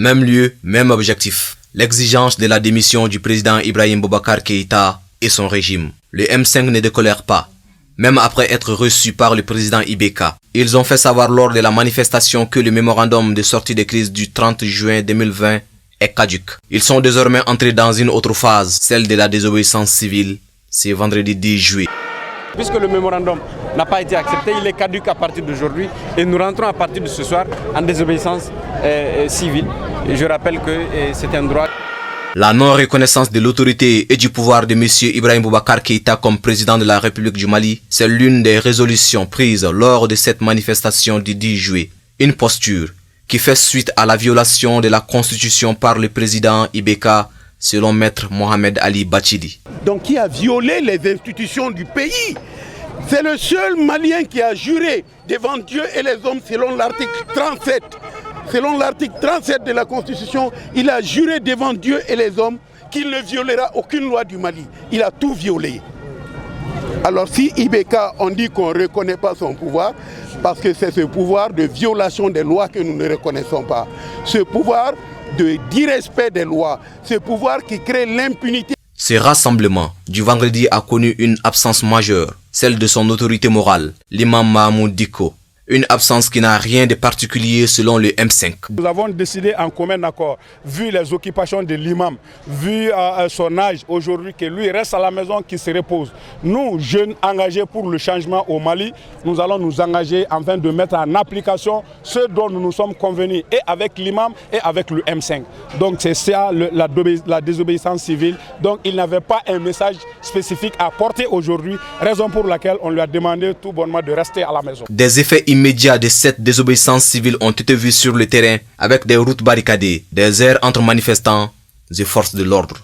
Même lieu, même objectif. L'exigence de la démission du président Ibrahim Boubacar Keïta et son régime. Le M5 ne décolère pas, même après être reçu par le président Ibeka. Ils ont fait savoir lors de la manifestation que le mémorandum de sortie de crise du 30 juin 2020 est caduc. Ils sont désormais entrés dans une autre phase, celle de la désobéissance civile. C'est vendredi 10 juillet. Puisque le mémorandum n'a pas été accepté, il est caduc à partir d'aujourd'hui et nous rentrons à partir de ce soir en désobéissance civile. Et je rappelle que c'est un droit. La non-reconnaissance de l'autorité et du pouvoir de M. Ibrahim Boubacar Keïta comme président de la République du Mali, c'est l'une des résolutions prises lors de cette manifestation du 10 juillet. Une posture qui fait suite à la violation de la Constitution par le président Ibeka, selon Maître Mohamed Ali Bachidi. Donc qui a violé les institutions du pays. C'est le seul Malien qui a juré devant Dieu et les hommes selon l'article 37. Selon l'article 37 de la Constitution, il a juré devant Dieu et les hommes qu'il ne violera aucune loi du Mali. Il a tout violé. Alors si Ibeka, on dit qu'on ne reconnaît pas son pouvoir, parce que c'est ce pouvoir de violation des lois que nous ne reconnaissons pas. Ce pouvoir d'irrespect des lois, ce pouvoir qui crée l'impunité. Ce rassemblement du vendredi a connu une absence majeure, celle de son autorité morale, l'imam Mahmoud Dicko. Une absence qui n'a rien de particulier selon le M5. Nous avons décidé en commun accord, vu les occupations de l'imam, vu son âge aujourd'hui, que lui reste à la maison, qu'il se repose. Nous, jeunes engagés pour le changement au Mali, nous allons nous engager afin de mettre en application ce dont nous nous sommes convenus, et avec l'imam et avec le M5. Donc c'est ça la désobéissance civile. Donc il n'avait pas un message spécifique à porter aujourd'hui, raison pour laquelle on lui a demandé tout bonnement de rester à la maison. Des effets immédiats de cette désobéissance civile ont été vus sur le terrain avec des routes barricadées, des heurts entre manifestants et forces de l'ordre.